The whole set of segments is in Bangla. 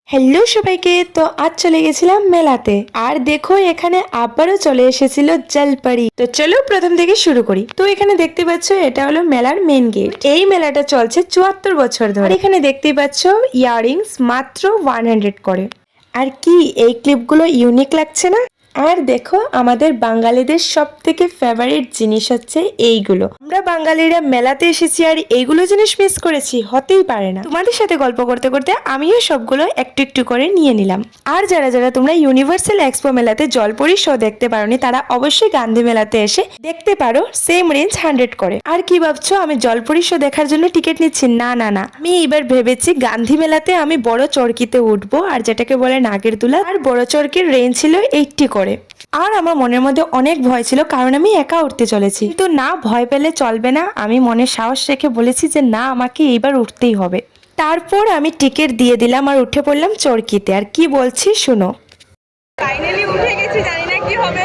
হ্যালো সবাইকে। তো আজ চলে গেছিলাম মেলাতে, আর দেখো এখানে আবারও চলে এসেছিল জলপরি। তো চলো প্রথম থেকে শুরু করি। তো এখানে দেখতে পাচ্ছ এটা হলো মেলার মেন গেট। এই মেলাটা চলছে 74 বছর ধরে। এখানে দেখতে পাচ্ছ ইয়াররিংস মাত্র 100 করে। আর কি এই ক্লিপগুলো ইউনিক লাগছে না? আর দেখো আমাদের বাঙালিদের সব থেকে ফেভারিট জিনিস হচ্ছে এইগুলো। আমরা বাঙালিরা মেলাতে এসেছি আর এইগুলো জিনিস মিস করেছি, হতেই পারে না। তোমাদের সাথে গল্প করতে করতে আমিও সবগুলো একটু একটু করে নিয়ে নিলাম। আর যারা যারা তোমরা ইউনিভার্সাল এক্সপো মেলাতে জলপরি শো দেখতে পারোনি, তারা অবশ্যই গান্ধী মেলাতে এসে দেখতে পারো। সেম রেঞ্জ 100 করে। আর কি ভাবছো আমি জলপরি শো দেখার জন্য টিকিট নিচ্ছি? না না না, আমি এবার ভেবেছি গান্ধী মেলাতে আমি বড় চরকিতে উঠবো, আর যেটাকে বলে নাগের দুলা। আর বড় চরকির রেঞ্জ ছিল 80 করে। আর আমার মনের মধ্যে অনেক ভয় ছিল, কারণ আমি একা উঠতে চলেছি। কিন্তু না, ভয় পেলে চলবে না। আমি মনে সাহস রেখে বলেছি যে না, আমাকে এইবার উঠতেই হবে। তারপর আমি টিকিট দিয়ে দিলাম আর উঠে পড়লাম চরকিতে। আর কি বলছি শুনো। ফাইনালি উঠে গেছি, জানি না কি হবে।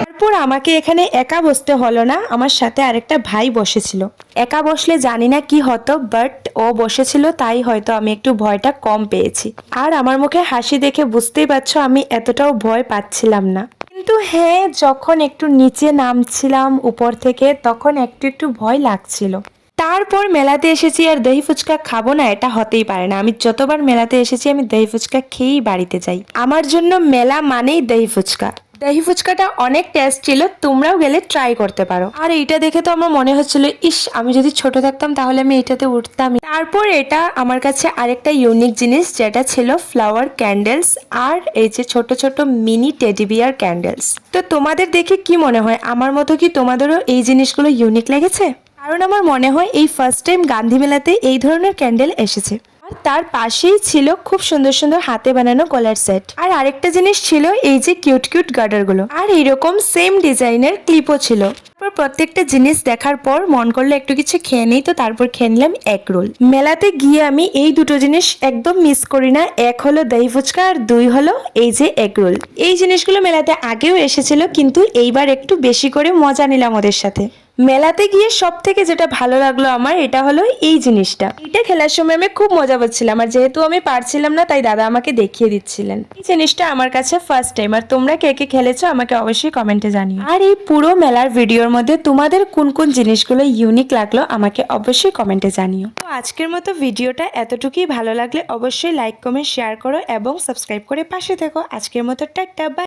তারপর আমাকে এখানে একা বসতে হলো না, আমার সাথে আরেকটা ভাই বসেছিল। একা বসলে জানি না কি হতো, বাট ও বসেছিল তাই হয়তো আমি একটু ভয়টা কম পেয়েছি। আর আমার মুখে হাসি দেখে বুঝতেই পারছো আমি এতটাও ভয় পাচ্ছিলাম না। কিন্তু হ্যাঁ, যখন একটু নিচে নামছিলাম উপর থেকে, তখন একটু একটু ভয় লাগছিল। তারপর মেলাতে এসেছি আর দহি ফুচকা খাবো না, এটা হতেই পারে না। আমি যতবার মেলাতে এসেছি আমি দহি ফুচকা খেয়েই বাড়িতে যাই। আমার জন্য মেলা মানেই দহি ফুচকা। দহি ফুচকাটা অনেক টেস্ট ছিল, তোমরাও গেলে ট্রাই করতে পারো। আর এইটা দেখে তো আমার মনে হচ্ছিল, ইস আমি যদি ছোট থাকতাম তাহলে আমি এটাতে উঠতাম। তারপর এটা আমার কাছে আরেকটা ইউনিক জিনিস, যেটা ছিল ফ্লাওয়ার ক্যান্ডেলস আর এই যে ছোট ছোট মিনি টেডি বিয়ার ক্যান্ডেলস। তো তোমাদের দেখে কি মনে হয়, আমার মতো কি তোমাদেরও এই জিনিসগুলো ইউনিক লেগেছে? কারণ আমার মনে হয় এই ফার্স্ট টাইম গান্ধী মেলাতে এই ধরনের ক্যান্ডেল এসেছে। আর তার পাশেই ছিল খুব সুন্দর সুন্দর হাতে বানানো গলার সেট। আর আরেকটা জিনিস ছিল এই যে কিউট কিউট গার্ডার গুলো, আর এইরকম সেম ডিজাইনের ক্লিপও ছিল। তারপর প্রত্যেকটা জিনিস দেখার পর মন করলো একটু কিছু খেয়ে নেই, তো তারপর খেয়ে নিলাম এগ রোল। মেলাতে গিয়ে আমি এই দুটো জিনিস একদম মিস করি না, এক হলো দহি ফুচকা আর দুই হলো এই যে এগ রোল। এই জিনিসগুলো মেলাতে আগেও এসেছিল, কিন্তু এইবার একটু বেশি করে মজা নিলাম ওদের সাথে। মেলাতে গিয়ে সব থেকে যেটা ভালো লাগলো আমার, এটা হলো এই জিনিসটা। এটা খেলার সময় আমি খুব মজা পাচ্ছিলাম, আর যেহেতু আমি পারছিলাম না তাই দাদা আমাকে দেখিয়ে দিচ্ছিলেন। এই জিনিসটা আমার কাছে ফার্স্ট টাইম। আর তোমরা কে কে খেলেছো আমাকে অবশ্যই কমেন্টে জানিও। আর এই পুরো মেলার ভিডিওর মধ্যে তোমাদের কোন কোন জিনিসগুলো ইউনিক লাগলো আমাকে অবশ্যই কমেন্টে জানিও। তো আজকের মতো ভিডিওটা এতটুকুই। ভালো লাগলে অবশ্যই লাইক কমেন্ট শেয়ার করো এবং সাবস্ক্রাইব করে পাশে থেকো। আজকের মতো টাটা, বাই।